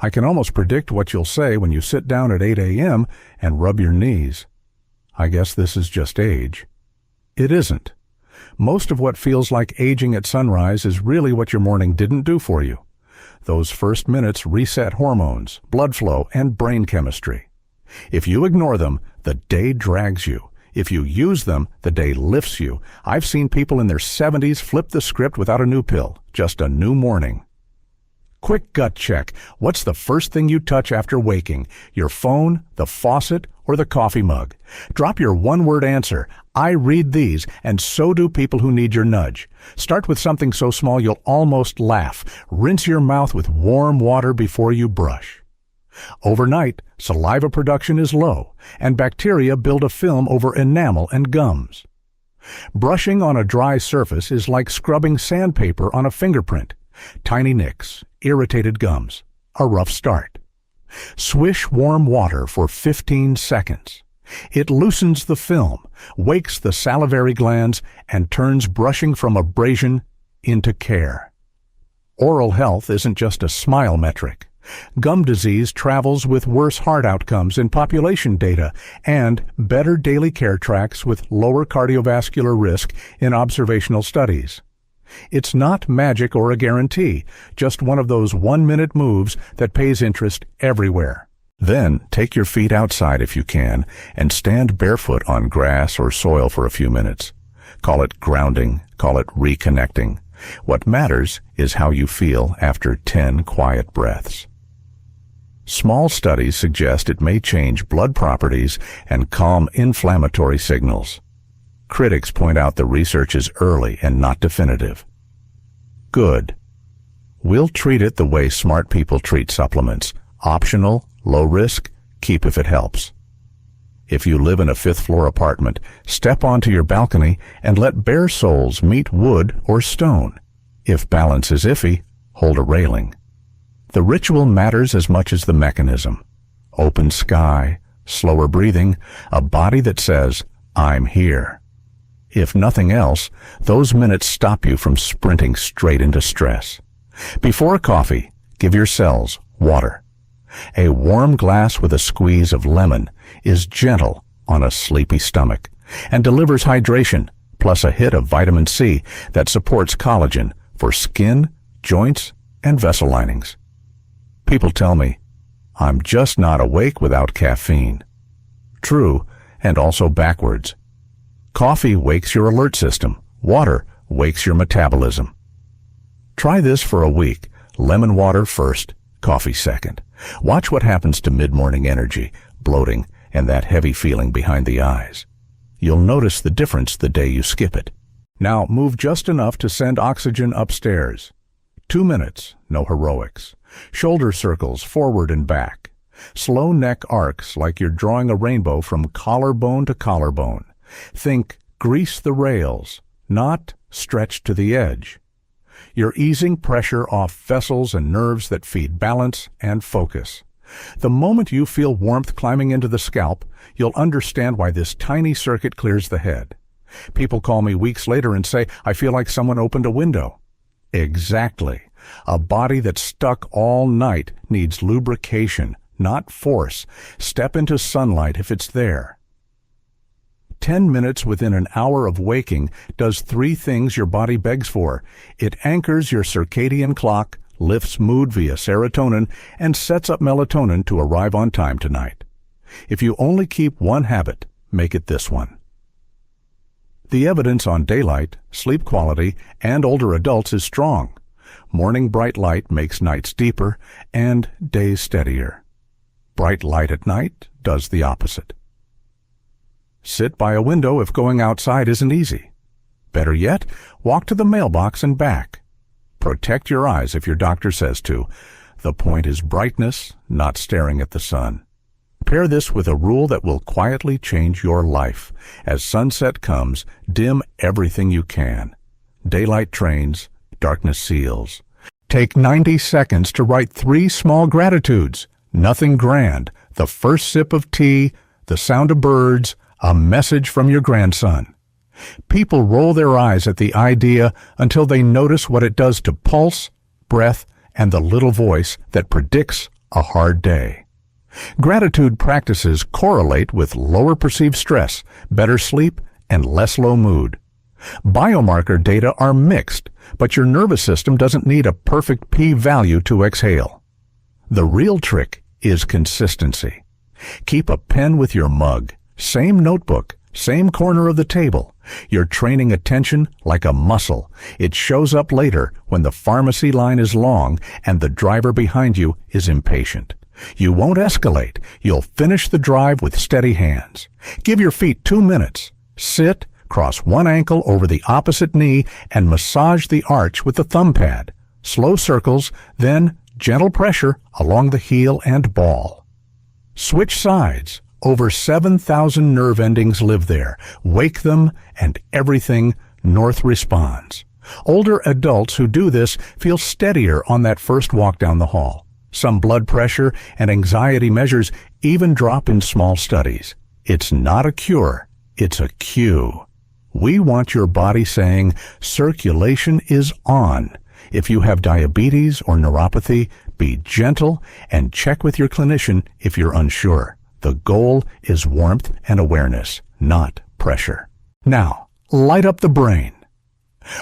I can almost predict what you'll say when you sit down at 8 a.m. and rub your knees. I guess this is just age. It isn't. Most of what feels like aging at sunrise is really what your morning didn't do for you. Those first minutes reset hormones, blood flow, and brain chemistry. If you ignore them, the day drags you. If you use them, the day lifts you. I've seen people in their 70s flip the script without a new pill, just a new morning. Quick gut check. What's the first thing you touch after waking? Your phone, the faucet, or the coffee mug? Drop your one-word answer. I read these, and so do people who need your nudge. Start with something so small you'll almost laugh. Rinse your mouth with warm water before you brush. Overnight, saliva production is low, and bacteria build a film over enamel and gums. Brushing on a dry surface is like scrubbing sandpaper on a fingerprint. Tiny nicks, irritated gums, a rough start. Swish warm water for 15 seconds. It loosens the film, wakes the salivary glands, and turns brushing from abrasion into care. Oral health isn't just a smile metric. Gum disease travels with worse heart outcomes in population data and better daily care tracks with lower cardiovascular risk in observational studies. It's not magic or a guarantee, just one of those one-minute moves that pays interest everywhere. Then take your feet outside if you can and stand barefoot on grass or soil for a few minutes. Call it grounding, call it reconnecting. What matters is how you feel after 10 quiet breaths. Small studies suggest it may change blood properties and calm inflammatory signals. Critics point out the research is early and not definitive. Good. We'll treat it the way smart people treat supplements. Optional, low risk, keep if it helps. If you live in a fifth-floor apartment, step onto your balcony and let bare soles meet wood or stone. If balance is iffy, hold a railing. The ritual matters as much as the mechanism. Open sky, slower breathing, a body that says, I'm here. If nothing else, those minutes stop you from sprinting straight into stress. Before coffee, give your cells water. A warm glass with a squeeze of lemon is gentle on a sleepy stomach and delivers hydration, plus a hit of vitamin C that supports collagen for skin, joints, and vessel linings. People tell me, I'm just not awake without caffeine. True, and also backwards. Coffee wakes your alert system. Water wakes your metabolism. Try this for a week. Lemon water first, coffee second. Watch what happens to mid-morning energy, bloating, and that heavy feeling behind the eyes. You'll notice the difference the day you skip it. Now move just enough to send oxygen upstairs. 2 minutes, no heroics. Shoulder circles forward and back. Slow neck arcs like you're drawing a rainbow from collarbone to collarbone. Think grease the rails, not stretch to the edge. You're easing pressure off vessels and nerves that feed balance and focus. The moment you feel warmth climbing into the scalp, you'll understand why this tiny circuit clears the head. People call me weeks later and say, I feel like someone opened a window. Exactly. A body that's stuck all night needs lubrication, not force. Step into sunlight if it's there. 10 minutes within an hour of waking does 3 things your body begs for. It anchors your circadian clock, lifts mood via serotonin, and sets up melatonin to arrive on time tonight. If you only keep one habit, make it this one. The evidence on daylight, sleep quality, and older adults is strong. Morning bright light makes nights deeper and days steadier. Bright light at night does the opposite. Sit by a window if going outside isn't easy. Better yet, walk to the mailbox and back. Protect your eyes if your doctor says to. The point is brightness, not staring at the sun. Pair this with a rule that will quietly change your life. As sunset comes, dim everything you can. Daylight trains, darkness seals. Take 90 seconds to write 3 small gratitudes. Nothing grand. The first sip of tea, the sound of birds, a message from your grandson. People roll their eyes at the idea until they notice what it does to pulse, breath, and the little voice that predicts a hard day. Gratitude practices correlate with lower perceived stress, better sleep, and less low mood. Biomarker data are mixed, but your nervous system doesn't need a perfect p-value to exhale. The real trick is consistency. Keep a pen with your mug, same notebook, same corner of the table. You're training attention like a muscle. It shows up later when the pharmacy line is long and the driver behind you is impatient. You won't escalate. You'll finish the drive with steady hands. Give your feet 2 minutes. Sit, cross one ankle over the opposite knee, and massage the arch with the thumb pad. Slow circles, then gentle pressure along the heel and ball. Switch sides. Over 7,000 nerve endings live there. Wake them, and everything north responds. Older adults who do this feel steadier on that first walk down the hall. Some blood pressure and anxiety measures even drop in small studies. It's not a cure, it's a cue. We want your body saying, circulation is on. If you have diabetes or neuropathy, be gentle and check with your clinician if you're unsure. The goal is warmth and awareness, not pressure. Now, light up the brain.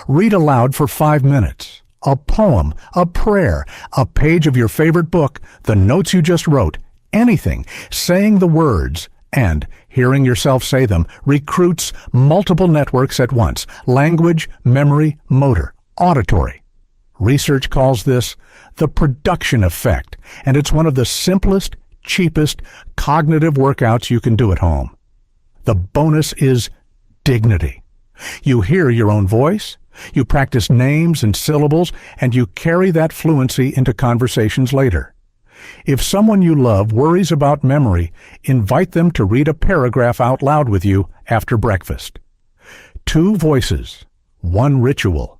Read aloud for 5 minutes. A poem, a prayer, a page of your favorite book, the notes you just wrote, anything. Saying the words and hearing yourself say them recruits multiple networks at once: language, memory, motor, auditory. Research calls this the production effect, and it's one of the simplest, cheapest cognitive workouts you can do at home. The bonus is dignity. You hear your own voice, you practice names and syllables, and you carry that fluency into conversations later. If someone you love worries about memory, invite them to read a paragraph out loud with you after breakfast. 2 voices, 1 ritual.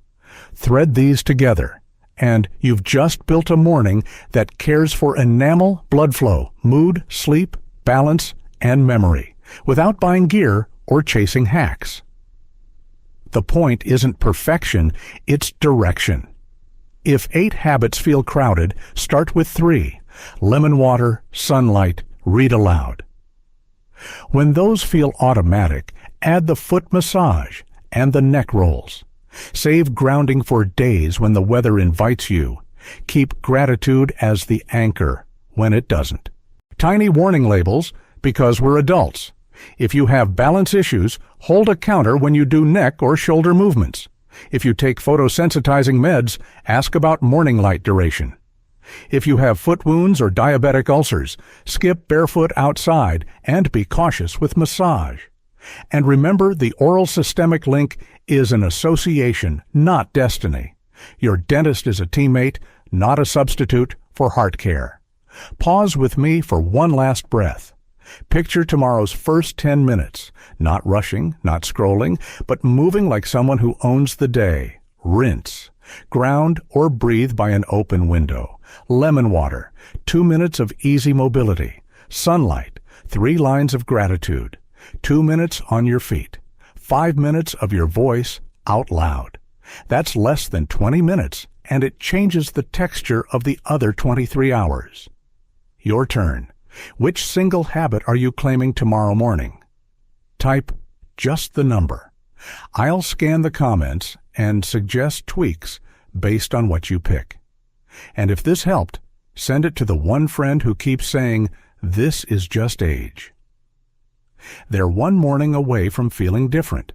Thread these together, and you've just built a morning that cares for enamel, blood flow, mood, sleep, balance, and memory, without buying gear or chasing hacks. The point isn't perfection, it's direction. If 8 habits feel crowded, start with 3: lemon water, sunlight, read aloud. When those feel automatic, add the foot massage and the neck rolls. Save grounding for days when the weather invites you. Keep gratitude as the anchor when it doesn't. Tiny warning labels, because we're adults. If you have balance issues, hold a counter when you do neck or shoulder movements. If you take photosensitizing meds, ask about morning light duration. If you have foot wounds or diabetic ulcers, skip barefoot outside and be cautious with massage. And remember, the oral systemic link is an association, not destiny. Your dentist is a teammate, not a substitute for heart care. Pause with me for one last breath. Picture tomorrow's first 10 minutes, not rushing, not scrolling, but moving like someone who owns the day. Rinse. Ground or breathe by an open window. Lemon water, 2 minutes of easy mobility. Sunlight, 3 lines of gratitude. 2 minutes on your feet. 5 minutes of your voice out loud. That's less than 20 minutes, and it changes the texture of the other 23 hours. Your turn. Which single habit are you claiming tomorrow morning? Type just the number. I'll scan the comments and suggest tweaks based on what you pick. And if this helped, send it to the one friend who keeps saying, "This is just age." They're one morning away from feeling different.